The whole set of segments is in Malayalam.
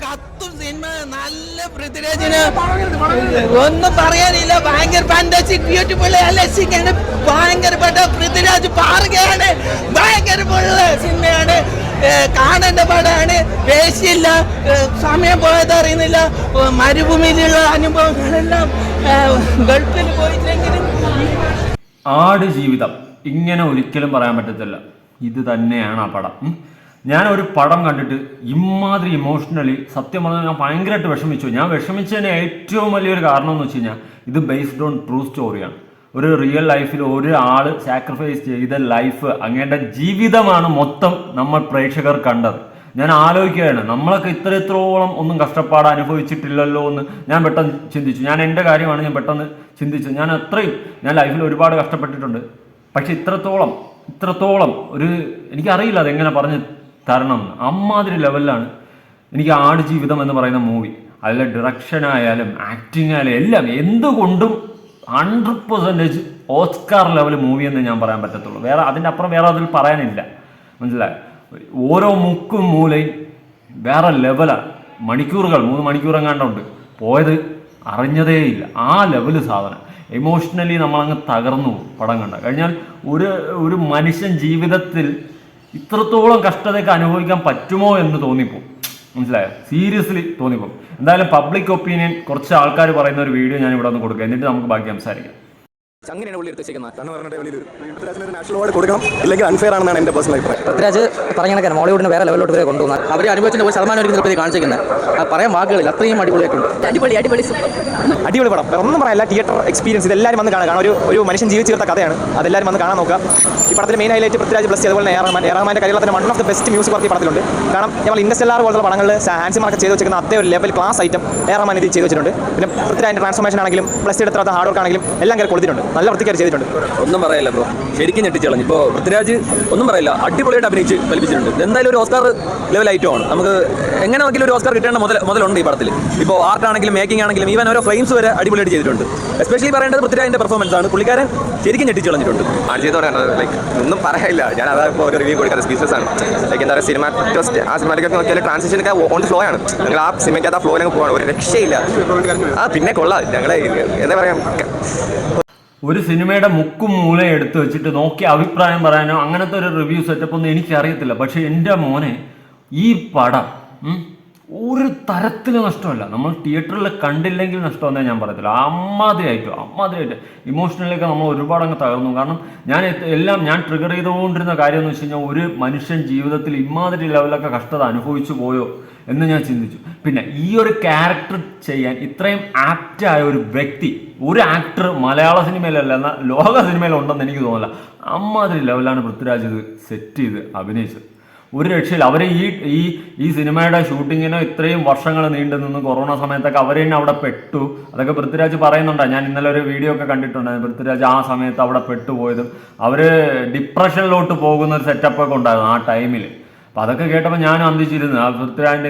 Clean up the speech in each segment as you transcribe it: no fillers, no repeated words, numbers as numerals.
കത്തും സിനിമ. നല്ല പൃഥ്വിരാജിന് ഒന്നും പറയാനില്ല. ഭയങ്കര ഫാന്റാസ്റ്റിക് ബ്യൂട്ടിഫുൾ അലസിക്കാണ്. ഭയങ്കരപ്പെട്ട പൃഥ്വിരാജ് പാറുകയാണ്. ഭയങ്കരമുള്ള സിനിമയാണ്. കാണേണ്ട പടമാണ്. വേശിയില്ല, സമയം പോയത് അറിയുന്നില്ല. മരുഭൂമിയിലുള്ള അനുഭവങ്ങളെല്ലാം ഗൾഫിൽ പോയിട്ടെങ്കിലും. ആട് ജീവിതം ഇങ്ങനെ ഒരിക്കലും പറയാൻ പറ്റത്തില്ല. ഇത് തന്നെയാണ് ആ പടം. ഞാൻ ഒരു പടം കണ്ടിട്ട് ഇമാതിരി ഇമോഷണലി സത്യം പറഞ്ഞാൽ ഞാൻ ഭയങ്കരമായിട്ട് വിഷമിച്ചു. ഞാൻ വിഷമിച്ചതിന് ഏറ്റവും വലിയൊരു കാരണം എന്ന് വെച്ച് കഴിഞ്ഞാൽ ഇത് ബേസ്ഡ് ഓൺ ട്രൂ സ്റ്റോറിയാണ്. ഒരു റിയൽ ലൈഫിൽ ഒരാൾ സാക്രിഫൈസ് ചെയ്ത ലൈഫ്, അങ്ങയുടെ ജീവിതമാണ് മൊത്തം നമ്മൾ പ്രേക്ഷകർ കണ്ടത്. ഞാൻ ആലോചിക്കുകയാണ്, നമ്മളൊക്കെ ഇത്രത്തോളം ഒന്നും കഷ്ടപ്പാട് അനുഭവിച്ചിട്ടില്ലല്ലോ എന്ന് ഞാൻ പെട്ടെന്ന് ചിന്തിച്ചു. ഞാൻ എൻ്റെ കാര്യമാണ് ഞാൻ പെട്ടെന്ന് ചിന്തിച്ചത്. ഞാൻ ലൈഫിൽ ഒരുപാട് കഷ്ടപ്പെട്ടിട്ടുണ്ട്. പക്ഷെ ഇത്രത്തോളം ഒരു എനിക്കറിയില്ല അതെങ്ങനെ പറഞ്ഞ് തരണം എന്ന്. അമ്മാതിരി ലെവലിലാണ് എനിക്ക് ആട് ജീവിതം എന്ന് പറയുന്ന മൂവി. അതിലെ ഡിറക്ഷൻ ആയാലും ആക്ടിങ് ആയാലും എല്ലാം എന്തുകൊണ്ടും 100% ഓസ്കാർ ലെവൽ മൂവി എന്ന് ഞാൻ പറയാൻ പറ്റത്തുള്ളൂ. അതിൻ്റെ അപ്പുറം വേറെ അതിൽ പറയാനില്ല. മനസ്സിലായി? ഓരോ മുക്കും മൂലയും വേറെ ലെവലാണ്. 3 മണിക്കൂർ എങ്ങാണ്ടുണ്ട് പോയത് അറിഞ്ഞതേയില്ല. ആ ലെവല് സാധനം. ഇമോഷണലി നമ്മളങ്ങ് തകർന്നു പടം കണ്ട കഴിഞ്ഞാൽ. ഒരു മനുഷ്യൻ ജീവിതത്തിൽ ഇത്രത്തോളം കഷ്ടതയൊക്കെ അനുഭവിക്കാൻ പറ്റുമോ എന്ന് തോന്നിപ്പോകും. മനസ്സിലായോ? സീരിയസ്ലി തോന്നിപ്പോകും. എന്തായാലും പബ്ലിക് ഒപ്പീനിയൻ കുറച്ച് ആൾക്കാർ പറയുന്ന ഒരു വീഡിയോ ഞാൻ ഇവിടെ ഒന്ന് കൊടുക്കാം. എന്നിട്ട് നമുക്ക് ബാക്കി സംസാരിക്കാം. അങ്ങനെയാണ് ഉള്ളിൽ എടുത്തേക്കുന്നത്. കൊടുക്കണം, അല്ലെങ്കിൽ അൺഫെയർ ആണെന്നാണ് എൻ്റെ പേഴ്സണൽ അഭിപ്രായം. പൃഥ്വിരാജ് പറഞ്ഞ കണക്കാണ് മോളിവുഡിന് വേറെ ലെവലിലോട്ട് വരെ കൊണ്ടുപോകുന്നത്. അവർ അനുഭവിച്ചിട്ട് 1% നിർത്തി കാണിച്ചിരിക്കുന്നത്. പറയാൻ വാക്കുകളിൽ അത്രയും അടിപൊളിയായിട്ടുണ്ട്. അടിപൊളി പടം. ഒന്നും പറയല്ല, തിയേറ്റർ എക്സ്പീരിയൻസ് ഇതെല്ലാവരും വന്ന് കാണാം. ഒരു മനുഷ്യൻ ജീവിച്ചു തീർത്ത കഥയാണ്. അതെല്ലാവരും വന്ന് കാണാൻ നോക്കുക. ഈ പടത്തിൽ മെയിൻ ഹൈലൈറ്റ് പൃഥ്വിരാജ് പ്ലസ് അതുപോലെ എ.റഹ്മാൻ്റെ കാര്യത്തിൽ one of the best music work ഈ പടത്തിലുണ്ട്. കാരണം നമ്മൾ ഇൻഡസ്ട്രിയൽ പോലത്തെ പടങ്ങളിൽ ഹാൻസിമാർക്ക് ചെയ്ത് വെച്ചിരിക്കുന്ന അതേ ഒരു ലെവൽ ക്ലാസ് ഐറ്റം എ.റഹ്മാൻ ഇത് ചെയ്ത് വെച്ചിട്ടുണ്ട്. പിന്നെ പൃഥ്വിരാജിൻ്റെ ട്രാൻസ്ഫോർമേഷൻ ആണെങ്കിലും പ്ലസ് എടുത്ത ഹാർഡ് വർക്ക് ആണെങ്കിലും എല്ലാം കയറി കൊടുത്തിട്ടുണ്ട്. നല്ല വൃത്തിക്കാർ ചെയ്തിട്ടുണ്ട്. ഒന്നും പറയില്ല ബ്രോ, ശരിക്കും ഞെട്ടിച്ചു കളഞ്ഞു. ഇപ്പോൾ പൃഥ്വിരാജ് ഒന്നും പറയില്ല, അടിപൊളിയായിട്ട് അഭിനയിച്ച് കൽപ്പിച്ചിട്ടുണ്ട്. എന്തായാലും ഒരു ഓസ്കാർ ലെവൽ ഐറ്റമാണ്. നമുക്ക് എങ്ങനെ നോക്കിയാലും ഒരു ഓസ്കാർ കിട്ടേണ്ട മുതലുണ്ട് ഈ പടത്തിൽ. ഇപ്പോൾ ആർട്ടാണെങ്കിലും മേക്കിംഗ് ആണെങ്കിലും ഈവൻ ഓരോ ഫ്രെയിംസ് വരെ അടിപൊളിയായിട്ട് ചെയ്തിട്ടുണ്ട്. എസ്പെഷ്യലി പറയേണ്ടത് പൃഥ്വിരാജിൻ്റെ പെർഫോമൻസ് ആണ്. പുള്ളിക്കാരൻ ശരിക്കും ഞെട്ടിച്ചു കളഞ്ഞിട്ടുണ്ട്. ചെയ്ത് പറയുന്നത് ലൈക്ക് ഒന്നും പറയില്ല. ഞാൻ അതായത് ഒരു റിവ്യൂ കൊടുക്കാറ് സ്പീച്ചസ് ആണ്. ലൈക്ക് എന്താ പറയുക, സിനിമാറ്റിക് നോക്കിയാൽ ട്രാൻസിഷനൊക്കെ ഓൺ ഫ്ലോ ആണ്. ഞങ്ങൾ ആ സിനിമയ്ക്ക് ആ ഫ്ലോയിലൊക്കെ പോകണം. ഒരു രക്ഷയില്ല. പിന്നെ കൊള്ളാം. ഞങ്ങൾ എന്താ പറയുക, ഒരു സിനിമയുടെ മുക്കും മൂലയും എടുത്തു വെച്ചിട്ട് നോക്കി അഭിപ്രായം പറയാനോ അങ്ങനത്തെ ഒരു റിവ്യൂ സെറ്റപ്പ് ഒന്നും എനിക്കറിയത്തില്ല. പക്ഷെ എൻ്റെ മോനെ ഈ പടം ഒരു തരത്തിൽ നഷ്ടമല്ല. നമ്മൾ തിയേറ്ററിൽ കണ്ടില്ലെങ്കിൽ നഷ്ടമെന്നേ ഞാൻ പറയത്തില്ല. അമ്മാതിരിയായിട്ട് ഇമോഷണലിയൊക്കെ നമ്മൾ ഒരുപാട് അങ്ങ് തകർന്നു. കാരണം ഞാൻ ട്രിഗർ ചെയ്തുകൊണ്ടിരുന്ന കാര്യം എന്ന് വെച്ച് കഴിഞ്ഞാൽ, ഒരു മനുഷ്യൻ ജീവിതത്തിൽ ഇമാതിരി ലെവലൊക്കെ കഷ്ടത അനുഭവിച്ചു പോയോ എന്ന് ഞാൻ ചിന്തിച്ചു. പിന്നെ ഈ ഒരു ക്യാരക്ടർ ചെയ്യാൻ ഇത്രയും ആപ്റ്റായ ഒരു വ്യക്തി, ഒരു ആക്ടർ മലയാള സിനിമയിലല്ല എന്നാൽ ലോക സിനിമയിലുണ്ടെന്ന് എനിക്ക് തോന്നില്ല. അമ്മാതിരി ലെവലാണ് പൃഥ്വിരാജ് ഇത് സെറ്റ് ചെയ്ത് അഭിനയിച്ചത്. ഒരു രക്ഷയില്ല. അവർ ഈ സിനിമയുടെ ഷൂട്ടിങ്ങിന് ഇത്രയും വർഷങ്ങൾ നീണ്ടു നിന്ന് കൊറോണ സമയത്തൊക്കെ അവർ തന്നെ അവിടെ പെട്ടു. അതൊക്കെ പൃഥ്വിരാജ് പറയുന്നുണ്ടാണ്. ഞാൻ ഇന്നലെ ഒരു വീഡിയോ ഒക്കെ കണ്ടിട്ടുണ്ടായിരുന്നു. പൃഥ്വിരാജ് ആ സമയത്ത് അവിടെ പെട്ടുപോയതും അവർ ഡിപ്രഷനിലോട്ട് പോകുന്ന ഒരു സെറ്റപ്പൊക്കെ ഉണ്ടായിരുന്നു ആ ടൈമിൽ. അപ്പോൾ അതൊക്കെ കേട്ടപ്പോൾ ഞാൻ അന്തിച്ചിരുന്നു. ആ പൃഥ്വിരാജിൻ്റെ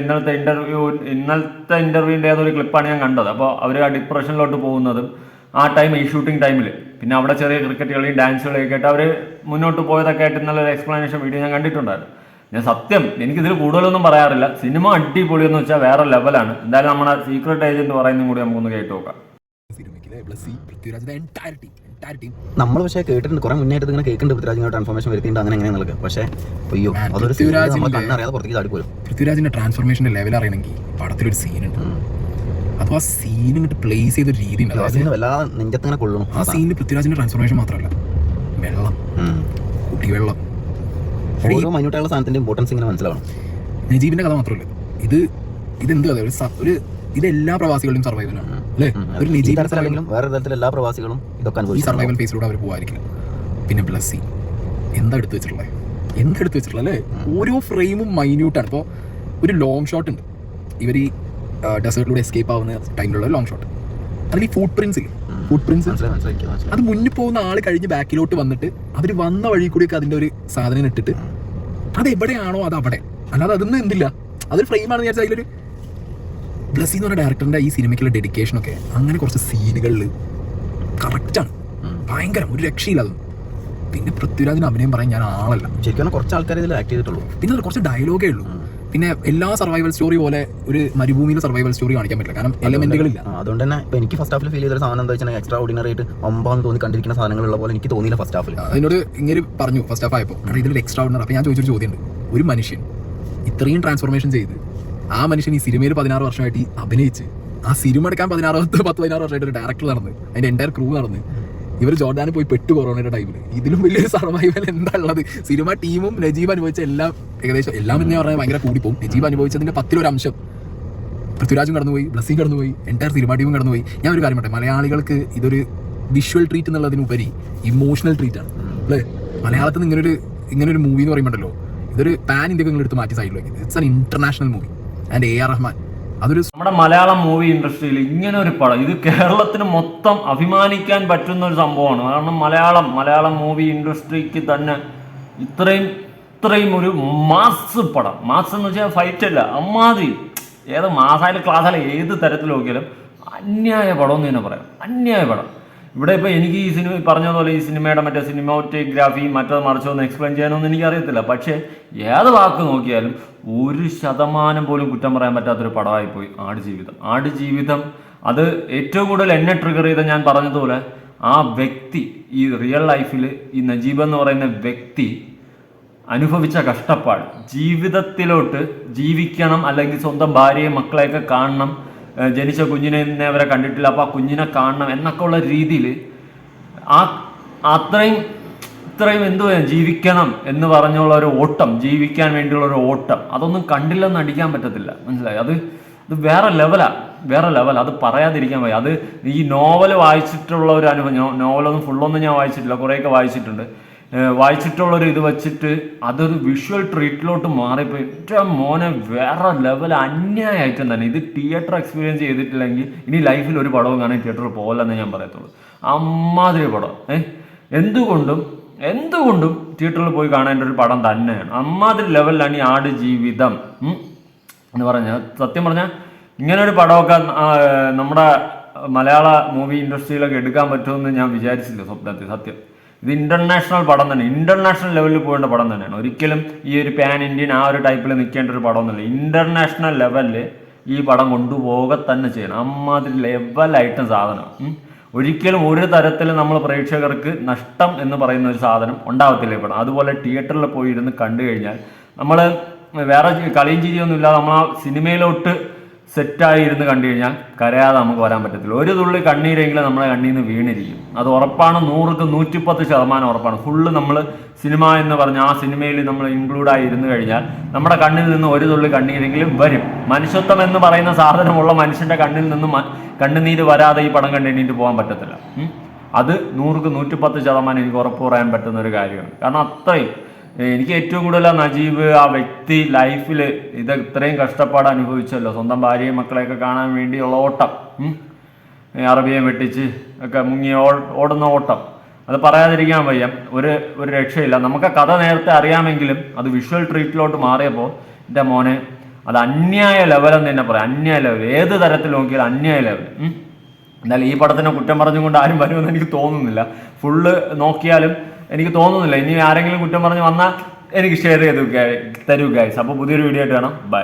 ഇന്നലത്തെ ഇൻ്റർവ്യൂവിൻ്റെ ഏതൊരു ക്ലിപ്പാണ് ഞാൻ കണ്ടത്. അപ്പോൾ അവർ ആ ഡിപ്രഷനിലോട്ട് പോകുന്നതും ആ ടൈം, ഈ ഷൂട്ടിംഗ് ടൈമിൽ, പിന്നെ അവിടെ ചെറിയ ക്രിക്കറ്റ് കളിയും ഡാൻസ് കളിയൊക്കെ ആയിട്ട് അവർ മുന്നോട്ട് പോയതൊക്കെ ആയിട്ട് ഇന്നലെ എക്സ്പ്ലനേഷൻ വീഡിയോ ഞാൻ കണ്ടിട്ടുണ്ടായിരുന്നു. ഞാൻ സത്യം എനിക്കിതിൽ കൂടുതലൊന്നും പറയാറില്ല. സിനിമ അടിപൊളിയെന്ന് വെച്ചാൽ വേറെ ലെവലാണ്. എന്തായാലും നമ്മുടെ സീക്രട്ട് ഏജന്റ് പറയുന്നതും കൂടി നമുക്കൊന്ന് കേട്ട് നോക്കാം. നമ്മൾ പക്ഷേ കേട്ടിട്ടുണ്ട്, കുറെ മുന്നേറ്റ് ഇങ്ങനെ കേൾക്കുന്നുണ്ട് പൃഥ്വിരാജിന്റെ ട്രാൻസ്ഫോർമേഷൻ വരുത്തിയിട്ട് അങ്ങനെ എങ്ങനെയാണെന്നൊക്കെ. പക്ഷേ അയ്യോ, അതൊരു കണ്ണറിയാതെ പുറത്തേക്ക് ചാടിപ്പോലും. പൃഥ്വിരാജിന്റെ ട്രാൻസ്ഫോർമേഷന്റെ ലെവൽ അറിയണമെങ്കിൽ പടത്തിലൊരു സീനുണ്ട്. അപ്പോൾ ആ സീൻ ഇങ്ങോട്ട് പ്ലേസ് ചെയ്തൊരു രീതി ഉണ്ട്. നെഞ്ചത്തിങ്ങനെ കൊള്ളണം. ആ സീനിൽ പൃഥ്വിരാജിന്റെ ട്രാൻസ്ഫോർമേഷൻ മാത്രമല്ല, വെള്ളം, കുടിവെള്ളം, ഓരോ മൈന്യൂട്ടായുള്ള സാധനത്തിന്റെ ഇമ്പോർട്ടൻസ് ഇങ്ങനെ മനസ്സിലാവണം. നജീബിന്റെ കഥ മാത്രമല്ല, ഇതെന്ത് കഥ, ഇത് എല്ലാ പ്രവാസികളുടെയും സർവൈവലാണ് അല്ലേ? ഒരു നജീബ് തരത്തിലല്ലെങ്കിലും വേറെ തരത്തിൽ എല്ലാ പ്രവാസികളും ഇതൊക്കെ ഈ സർവൈവൽ ഫേസിലൂടെ അവർ പോകാതിരിക്കില്ല. പിന്നെ ബ്ലസ്സി എന്താ എടുത്തു വെച്ചിട്ടുള്ളത് അല്ലേ? ഓരോ ഫ്രെയിമും മൈന്യൂട്ടാണ്. ഇപ്പോൾ ഒരു ലോങ് ഷോട്ട് ഉണ്ട്, ഇവർ ഈ ഡെസേർട്ടിലൂടെ എസ്കേപ്പ് ആവുന്ന ടൈമിലുള്ള ലോങ് ഷോട്ട്. അതിൽ ഈ ഫുട് പ്രിന്റ്സ് അത് മുന്നിൽ പോകുന്ന ആൾ കഴിഞ്ഞ് ബാക്കിലോട്ട് വന്നിട്ട് അവർ വന്ന വഴി കൂടിയൊക്കെ അതിൻ്റെ ഒരു സാധനം ഇട്ടിട്ട് അത് എവിടെയാണോ അത് അവിടെ, അല്ലാതെ അതൊന്നും എന്തില്ല, അതൊരു ഫ്രെയിമാണെന്ന് വിചാരിച്ചാൽ അതിലൊരു ബ്ലസ്സി എന്ന് പറഞ്ഞ ഡയറക്ടറിൻ്റെ ഈ സിനിമയ്ക്കുള്ള ഡെഡിക്കേഷനൊക്കെ അങ്ങനെ കുറച്ച് സീനുകളിൽ കറക്റ്റാണ്. ഭയങ്കരം, ഒരു രക്ഷയില്ല അതൊന്നും. പിന്നെ പൃഥ്വിരാജിന് അഭിനയം പറയാൻ ഞാൻ ആളല്ല. ശരിക്കും കുറച്ച് ആൾക്കാർ ഇതിൽ ആക്ട് ചെയ്തിട്ടുള്ളൂ. പിന്നെ അത് കുറച്ച് ഡയലോഗേ ഉള്ളൂ. പിന്നെ എല്ലാ സർവൈവൽ സ്റ്റോറി പോലെ ഒരു മരുഭൂമിയിലെ സർവൈവൽ സ്റ്റോറി കാണിക്കാൻ പറ്റില്ല, കാരണം എലമെന്റുകളില്ല. അതുകൊണ്ട് തന്നെ ഇപ്പൊ എനിക്ക് ഫസ്റ്റ് ഹാഫിൽ ഫീൽ ചെയ്തൊരു സാധനം എന്താ വെച്ചാൽ എക്സ്ട്രാ ഓർഡിനറി ആയിട്ട് ഒമ്പാന്ന് തോന്നി കണ്ടിരിക്കുന്ന സാധനങ്ങളുള്ള പോലെ എനിക്ക് തോന്നിയില്ല ഫസ്റ്റ് ഹാഫിൽ. അതിനോട് ഇങ്ങനെ പറഞ്ഞു ഫസ്റ്റ് ഹാഫ് ആയപ്പോൾ, കാരണം ഇതിൽ എക്സ്ട്രാ ഓർഡിനറി. അപ്പോൾ ഞാൻ ചോദിച്ചൊരു ചോദ്യമുണ്ട്, ഒരു മനുഷ്യൻ ഇത്രയും ട്രാൻസ്ഫോർമേഷൻ ചെയ്ത് ആ മനുഷ്യൻ ഈ സിനിമയിൽ 16 വർഷമായിട്ട് ഈ അഭിനയിച്ച് ആ സിനിമ എടുക്കാൻ 10-16 വർഷമായിട്ട് ഒരു ഡയറക്ടർ നടന്ന് അതിന്റെ എൻ്റയർ ക്രൂ നടന്ന് ഇവർ ജോർഡാനിൽ പോയി പെട്ടു കൊറോണയുടെ ടൈമിൽ. ഇതിലും വലിയൊരു സർവൈവൽ എന്താ ഉള്ളത്? സിനിമ ടീമും നജീബ് അനുഭവിച്ച എല്ലാം ഏകദേശം എല്ലാം എന്ന് പറഞ്ഞാൽ ഭയങ്കര കൂടിപ്പോവും. നജീബ് അനുഭവിച്ചതിന്റെ 10-1 അംശം പൃഥ്വിരാജും കടന്നുപോയി, ബ്ലസ്സിയും കടന്നുപോയി, എൻ്റയർ സിനിമ ടീമും കടന്നുപോയി. ഞാൻ ഒരു കാര്യം പറയട്ടെ, മലയാളികൾക്ക് ഇതൊരു വിഷ്വൽ ട്രീറ്റ് എന്നുള്ളതിനുപരി ഇമോഷണൽ ട്രീറ്റ് ആണ് അല്ലേ? മലയാളത്തിൽ നിന്ന് ഇങ്ങനൊരു മൂവി എന്ന് പറയുമ്പോഴല്ലോ, ഇതൊരു പാൻ ഇന്ത്യക്ക് എടുത്ത് മാറ്റി സൈഡിലേക്ക്. It's an international movie and AR Rahman അതൊരു നമ്മുടെ മലയാളം മൂവി ഇൻഡസ്ട്രിയിൽ ഇങ്ങനെ ഒരു പടം, ഇത് കേരളത്തിന് മൊത്തം അഭിമാനിക്കാൻ പറ്റുന്ന ഒരു സംഭവമാണ്. കാരണം മലയാളം മൂവി ഇൻഡസ്ട്രിക്ക് തന്നെ ഇത്രയും ഒരു മാസ് പടം, മാസ് എന്ന് വെച്ചാൽ ഫൈറ്റ് അല്ല, അമ്മാതിരി ഏത് മാസായാലും ക്ലാസ്സായാലും ഏത് തരത്തിൽ നോക്കിയാലും അന്യായ പടം എന്ന് തന്നെ പറയാം, അന്യായ പടം. ഇവിടെ ഇപ്പോൾ എനിക്ക് ഈ സിനിമ പറഞ്ഞതുപോലെ ഈ സിനിമയുടെ മറ്റേ സിനിമാറ്റോഗ്രാഫി മറ്റത് മറിച്ചൊന്നും എക്സ്പ്ലെയിൻ ചെയ്യാനൊന്നും എനിക്കറിയത്തില്ല. പക്ഷേ ഏത് വാക്ക് നോക്കിയാലും 1% പോലും കുറ്റം പറയാൻ പറ്റാത്തൊരു പടമായിപ്പോയി ആടുജീവിതം. അത് ഏറ്റവും കൂടുതൽ എന്നെ ട്രിഗർ ചെയ്ത, ഞാൻ പറഞ്ഞതുപോലെ ആ വ്യക്തി ഈ റിയൽ ലൈഫിൽ ഈ നജീബ് എന്ന് പറയുന്ന വ്യക്തി അനുഭവിച്ച കഷ്ടപ്പാട്, ജീവിതത്തിലോട്ട് ജീവിക്കണം, അല്ലെങ്കിൽ സ്വന്തം ഭാര്യയും മക്കളെയൊക്കെ കാണണം, ജനിച്ച കുഞ്ഞിനെ ഇന്നേ അവരെ കണ്ടിട്ടില്ല, അപ്പോൾ ആ കുഞ്ഞിനെ കാണണം എന്നൊക്കെ ഉള്ള രീതിയിൽ ഇത്രയും ജീവിക്കണം എന്ന് പറഞ്ഞുള്ള ഒരു ഓട്ടം, ജീവിക്കാൻ വേണ്ടിയുള്ള ഒരു ഓട്ടം, അതൊന്നും കണ്ടില്ലെന്ന് അടിക്കാൻ പറ്റത്തില്ല. മനസ്സിലായി? അത് വേറെ ലെവലാണ്, അത് പറയാതിരിക്കാൻ വയ്യ. അത് ഈ നോവൽ വായിച്ചിട്ടുള്ള ഒരു അനുഭവം, നോവലൊന്നും ഫുള്ളൊന്നും ഞാൻ വായിച്ചിട്ടില്ല, കുറേയൊക്കെ വായിച്ചിട്ടുള്ളൊരു ഇത് വെച്ചിട്ട് അതൊരു വിഷ്വൽ ട്രീറ്റിലോട്ട് മാറിപ്പോയി. ഏറ്റവും മോനെ വേറെ ലെവൽ അന്യായമായിട്ടും തന്നെ. ഇത് തിയേറ്റർ എക്സ്പീരിയൻസ് ചെയ്തിട്ടില്ലെങ്കിൽ ഇനി ലൈഫിൽ ഒരു പടവും കാണാൻ തിയേറ്ററിൽ പോകില്ലെന്നേ ഞാൻ പറയത്തുള്ളൂ. അമ്മാതിരി പടം എന്തുകൊണ്ടും തിയേറ്ററിൽ പോയി കാണേണ്ട ഒരു പടം തന്നെയാണ്. അമ്മാതിരി ലെവലിലാണ് ഈ ആടുജീവിതം എന്ന് പറഞ്ഞാൽ. സത്യം പറഞ്ഞാൽ ഇങ്ങനെ ഒരു പടമൊക്കെ നമ്മുടെ മലയാള മൂവി ഇൻഡസ്ട്രിയിലൊക്കെ എടുക്കാൻ പറ്റുമെന്ന് ഞാൻ വിചാരിച്ചില്ല സ്വപ്നത്തിൽ. സത്യം, ഇത് ഇന്റർനാഷണൽ പടം തന്നെ, ഇന്റർനാഷണൽ ലെവലിൽ പോകേണ്ട പടം തന്നെയാണ്. ഒരിക്കലും ഈ ഒരു പാൻ ഇന്ത്യൻ ആ ഒരു ടൈപ്പിൽ നിൽക്കേണ്ട ഒരു പടമൊന്നുമില്ല. ഇന്റർനാഷണൽ ലെവലിൽ ഈ പടം കൊണ്ടുപോക തന്നെ ചെയ്യണം. അമ്മാതിരി ലെവലായിട്ടും സാധനം. ഒരിക്കലും ഒരു തരത്തിലും നമ്മൾ പ്രേക്ഷകർക്ക് നഷ്ടം എന്ന് പറയുന്ന ഒരു സാധനം ഉണ്ടാവത്തില്ല ഈ പടം. അതുപോലെ തിയേറ്ററിൽ പോയി ഇരുന്ന് കണ്ടു കഴിഞ്ഞാൽ നമ്മൾ വേറെ കളിയും ചിരിയൊന്നും ഇല്ലാതെ നമ്മൾ ആ സിനിമയിലോട്ട് സെറ്റായി ഇരുന്ന് കണ്ടു കഴിഞ്ഞാൽ കരയാതെ നമുക്ക് വരാൻ പറ്റത്തില്ല. ഒരു തുള്ളി കണ്ണീരെങ്കിലും നമ്മുടെ കണ്ണിൽ നിന്ന് വീണിരിക്കും. അത് ഉറപ്പാണ്, 100ക്ക് 110% ഉറപ്പാണ്. ഫുള്ള് നമ്മൾ സിനിമ എന്ന് പറഞ്ഞ ആ സിനിമയിൽ നമ്മൾ ഇൻക്ലൂഡായി ഇരുന്ന് കഴിഞ്ഞാൽ നമ്മുടെ കണ്ണിൽ നിന്ന് ഒരു തുള്ളി കണ്ണീരെങ്കിലും വരും. മനുഷ്യത്വം എന്ന് പറയുന്ന സാധനമുള്ള മനുഷ്യൻ്റെ കണ്ണിൽ നിന്നും കണ്ണുനീര് വരാതെ ഈ പടം കണ്ടെണ്ണീട്ട് പോകാൻ പറ്റത്തില്ല. അത് 100ക്ക് 110% എനിക്ക് ഉറപ്പ് പറയാൻ പറ്റുന്ന ഒരു കാര്യമാണ്. കാരണം അത്രയും എനിക്ക് ഏറ്റവും കൂടുതൽ നജീബ് ആ വ്യക്തി ലൈഫിൽ ഇത് ഇത്രയും കഷ്ടപ്പാട് അനുഭവിച്ചല്ലോ. സ്വന്തം ഭാര്യയും മക്കളെയൊക്കെ കാണാൻ വേണ്ടിയുള്ള ഓട്ടം, അറബിയെ വെട്ടിച്ച് ഒക്കെ മുങ്ങി ഓടുന്ന ഓട്ടം, അത് പറയാതിരിക്കാൻ വയ്യ. ഒരു രക്ഷയില്ല. നമുക്ക് കഥ നേരത്തെ അറിയാമെങ്കിലും അത് വിഷ്വൽ ട്രീറ്റിലോട്ട് മാറിയപ്പോൾ എൻ്റെ മോനെ അത് അന്യായ ലെവലെന്ന് തന്നെ പറയാം. അന്യായ ലെവൽ, ഏത് തരത്തിൽ നോക്കിയാലും അന്യായ ലെവൽ. എന്നാലും ഈ പടത്തിനെ കുറ്റം പറഞ്ഞുകൊണ്ട് ആരും വരുമെന്ന് എനിക്ക് തോന്നുന്നില്ല. ഫുള്ള് നോക്കിയാലും എനിക്ക് തോന്നുന്നില്ല. ഇനി ആരെങ്കിലും കുറ്റം പറഞ്ഞ് വന്നാൽ എനിക്ക് ഷെയർ ചെയ്ത് തരൂ ഗൈസ്. അപ്പോൾ പുതിയൊരു വീഡിയോ ആയിട്ട് കാണാം. ബൈ.